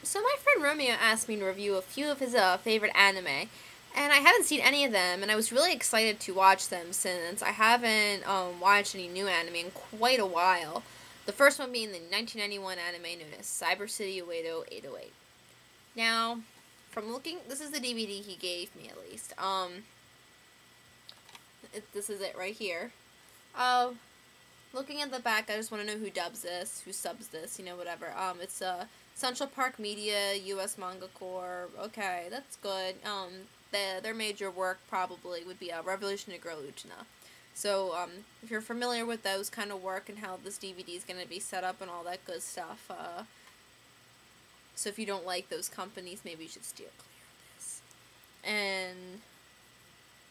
So my friend Romeo asked me to review a few of his favorite anime, and I haven't seen any of them, and I was really excited to watch them since I haven't watched any new anime in quite a while. The first one being the 1991 anime known as Cyber City Oedo 808. Now, from looking, this is the DVD he gave me at least. This is it right here. Looking at the back, I just want to know who dubs this, who subs this, whatever. It's Central Park Media, U.S. Manga Corps. Okay, that's good. Their major work probably would be Revolutionary Girl Utena. So, if you're familiar with those kind of work and how this DVD is going to be set up and all that good stuff, so if you don't like those companies, maybe you should steer clear of this. And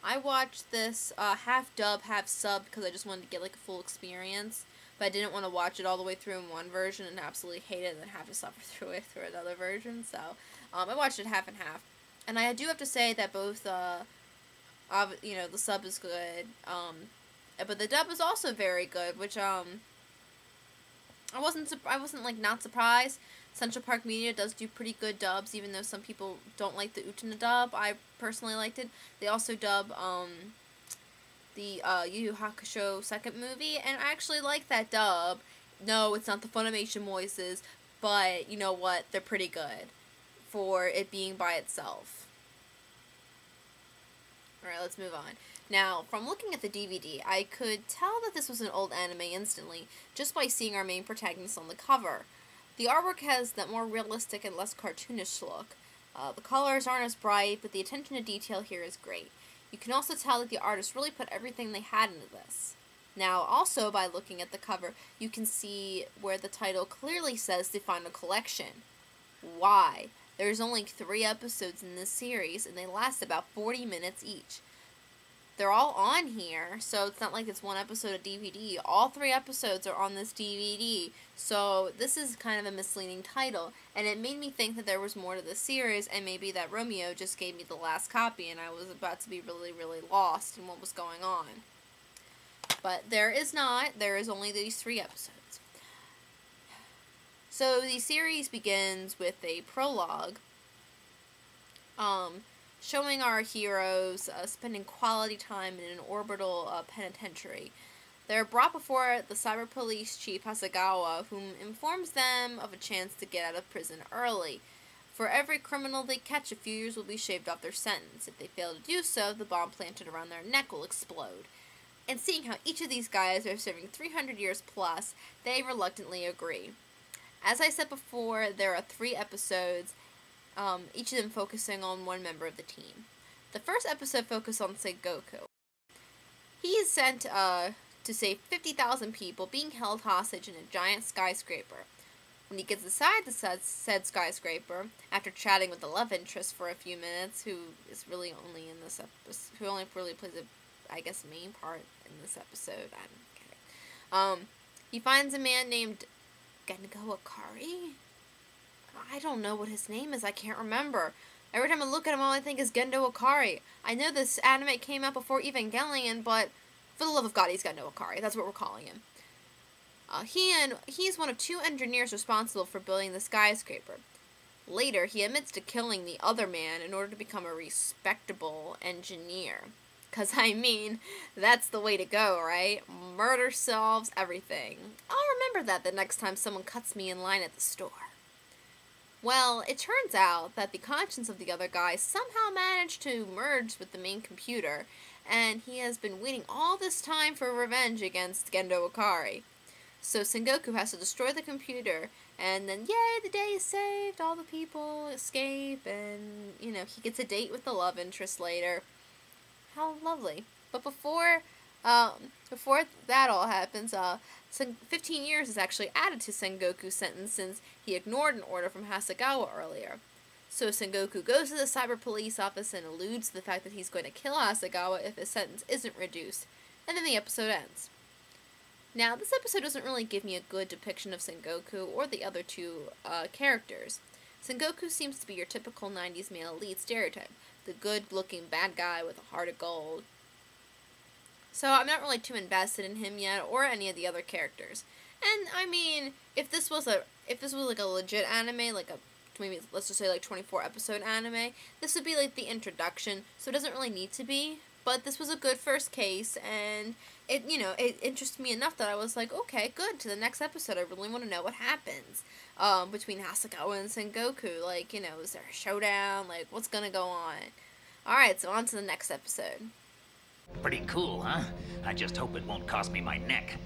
I watched this half dub, half sub because I just wanted to get like a full experience, but I didn't want to watch it all the way through in one version and absolutely hate it and then have to suffer through it through another version. So I watched it half and half, and I do have to say that both the sub is good, but the dub is also very good, which I wasn't like not surprised. Central Park Media does do pretty good dubs, even though some people don't like the Utena dub. I personally liked it. They also dub the Yu Yu Hakusho second movie, and I actually like that dub. No, it's not the Funimation voices, but you know what? They're pretty good for it being by itself. Alright, let's move on. Now, from looking at the DVD, I could tell that this was an old anime instantly, just by seeing our main protagonist on the cover. The artwork has that more realistic and less cartoonish look. The colors aren't as bright, but the attention to detail here is great. You can also tell that the artist really put everything they had into this. Now, also by looking at the cover, you can see where the title clearly says the final collection. Why? There's only 3 episodes in this series, and they last about 40 minutes each. They're all on here, so it's not like it's one episode of DVD. All 3 episodes are on this DVD, so this is kind of a misleading title, and it made me think that there was more to the series, and maybe that Romeo just gave me the last copy, and I was about to be really, really lost in what was going on. But there is not. There is only these 3 episodes. So the series begins with a prologue, showing our heroes spending quality time in an orbital penitentiary. They're brought before the cyber police chief Hasegawa, whom informs them of a chance to get out of prison early. For every criminal they catch, a few years will be shaved off their sentence. If they fail to do so, the bomb planted around their neck will explode. And seeing how each of these guys are serving 300 years plus, they reluctantly agree. As I said before, there are 3 episodes, each of them focusing on one member of the team. The first episode focuses on Sengoku. He is sent to save 50,000 people being held hostage in a giant skyscraper. When he gets inside the said skyscraper, after chatting with the love interest for a few minutes, who is really only in this episode, who only really plays a, I guess, main part in this episode, I don't care. He finds a man named Gendo Akari? I don't know what his name is. I can't remember. Every time I look at him, all I think is Gendo Akari. I know this anime came out before Evangelion, but for the love of God, he's Gendo Akari. That's what we're calling him. He's one of 2 engineers responsible for building the skyscraper. Later, he admits to killing the other man in order to become a respectable engineer. 'Cause, I mean, that's the way to go, right? Murder solves everything. I'll remember that the next time someone cuts me in line at the store. Well, it turns out that the conscience of the other guy somehow managed to merge with the main computer, and he has been waiting all this time for revenge against Gendo Akari. So Sengoku has to destroy the computer, and then, yay, the day is saved, all the people escape, and, he gets a date with the love interest later. How lovely. But before that all happens, 15 years is actually added to Sengoku's sentence since he ignored an order from Hasegawa earlier. So Sengoku goes to the cyber police office and alludes to the fact that he's going to kill Hasegawa if his sentence isn't reduced, and then the episode ends. Now, this episode doesn't really give me a good depiction of Sengoku or the other 2 characters. Sengoku seems to be your typical 90s male lead stereotype, the good-looking bad guy with a heart of gold. So I'm not really too invested in him yet, or any of the other characters. And I mean, if this was like a legit anime, like a maybe let's just say like 24 episode anime, this would be like the introduction, so it doesn't really need to be. But this was a good first case, and it, you know, it interested me enough that I was like, okay, good, to the next episode. I really want to know what happens between Hasegawa and Sengoku. Like, you know, is there a showdown? Like, what's gonna go on? Alright, so on to the next episode. Pretty cool, huh? I just hope it won't cost me my neck.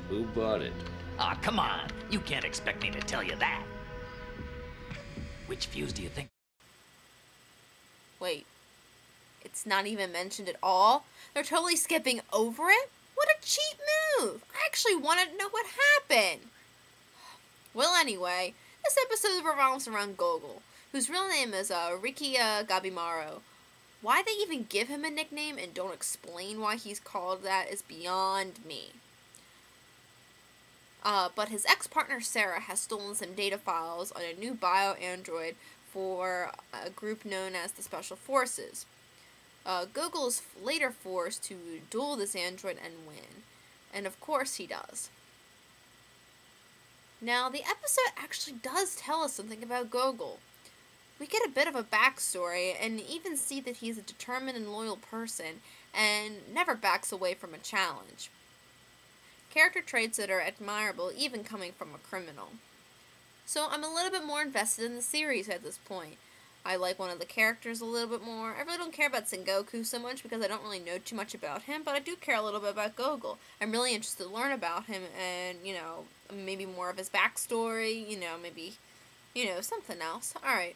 Who bought it? Aw, come on. You can't expect me to tell you that. Which fuse do you think? Wait. It's not even mentioned at all? They're totally skipping over it? What a cheap move! I actually wanted to know what happened! Well, anyway, this episode revolves around Gogol, whose real name is Rikiya Gabimaru. Why they even give him a nickname and don't explain why he's called that is beyond me. But his ex-partner Sarah has stolen some data files on a new bio-android for a group known as the Special Forces. Gogol is later forced to duel this android and win. And of course he does. Now, the episode actually does tell us something about Gogol. We get a bit of a backstory and even see that he's a determined and loyal person and never backs away from a challenge. Character traits that are admirable even coming from a criminal. So I'm a little bit more invested in the series at this point. I like one of the characters a little bit more. I really don't care about Sengoku so much because I don't really know too much about him, but I do care a little bit about Gogol. I'm really interested to learn about him and, you know, maybe more of his backstory, you know, maybe, you know, something else. Alright.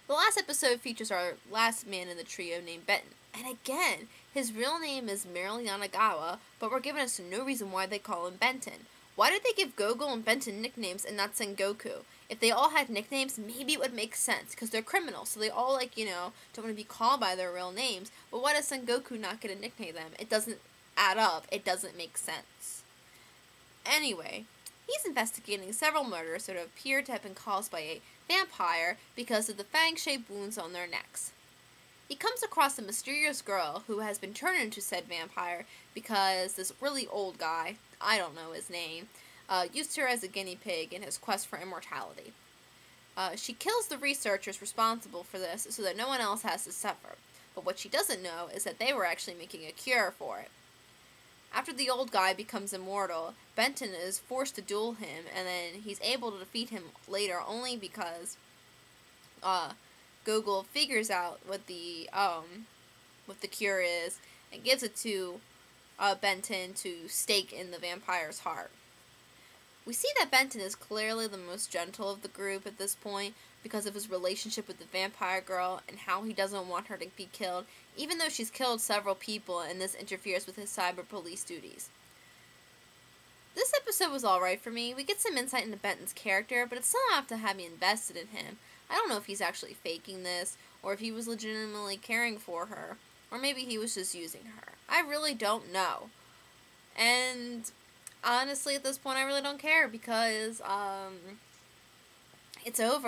The last episode features our last man in the trio named Benton. And again, his real name is Merrill Yanagawa, but we're given us no reason why they call him Benton. Why did they give Gogol and Benton nicknames and not Sengoku? If they all had nicknames, maybe it would make sense, because they're criminals, so they all, like, you know, don't want to be called by their real names. But why does Sengoku not get a nickname them? It doesn't add up. It doesn't make sense. Anyway, he's investigating several murders that appear to have been caused by a vampire because of the fang-shaped wounds on their necks. He comes across a mysterious girl who has been turned into said vampire because this really old guy, I don't know his name, used her as a guinea pig in his quest for immortality. She kills the researchers responsible for this so that no one else has to suffer, but what she doesn't know is that they were actually making a cure for it. After the old guy becomes immortal, Benton is forced to duel him, and then he's able to defeat him later only because Gogol figures out what the cure is and gives it to Benton to stake in the vampire's heart. We see that Benton is clearly the most gentle of the group at this point because of his relationship with the vampire girl and how he doesn't want her to be killed, even though she's killed several people and this interferes with his cyber police duties. This episode was alright for me. We get some insight into Benton's character, but it's still enough to have me invested in him. I don't know if he's actually faking this, or if he was legitimately caring for her, or maybe he was just using her. I really don't know. And honestly, at this point, I really don't care because it's over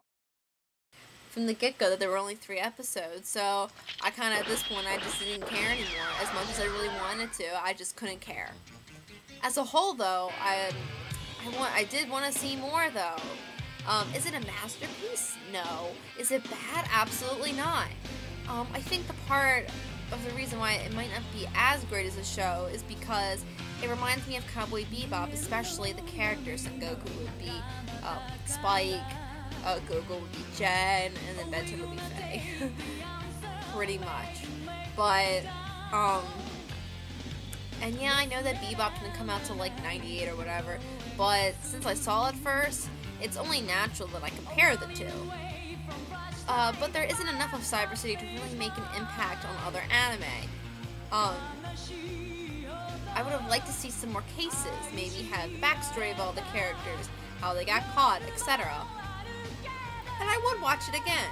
from the get-go that there were only 3 episodes. So I kind of, at this point, I just didn't care anymore. As much as I really wanted to, I just couldn't care. As a whole, though, I did want to see more, though. Is it a masterpiece? No. Is it bad? Absolutely not. I think the part of the reason why it might not be as great as a show is because it reminds me of Cowboy Bebop, especially the characters. Sengoku would be Spike, Gogol would be Jen, and then Benton would be Faye. Pretty much. But, and yeah, I know that Bebop didn't come out till like 98 or whatever, but since I saw it first, it's only natural that I compare the two. But there isn't enough of Cyber City to really make an impact on other anime. I would have liked to see some more cases, maybe have the backstory of all the characters, how they got caught, etc. And I would watch it again.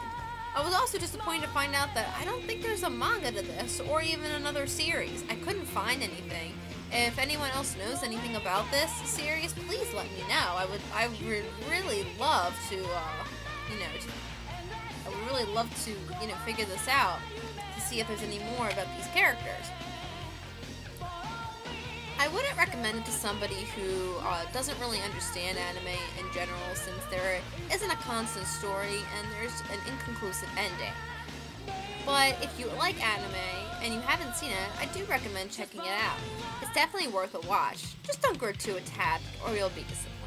I was also disappointed to find out that I don't think there's a manga to this, or even another series. I couldn't find anything. If anyone else knows anything about this series, please let me know. I would really love to, I would really love to, figure this out to see if there's any more about these characters. I wouldn't recommend it to somebody who doesn't really understand anime in general, since there isn't a constant story and there's an inconclusive ending. But if you like anime and you haven't seen it, I do recommend checking it out. It's definitely worth a watch. Just don't grow too attached or you'll be disappointed.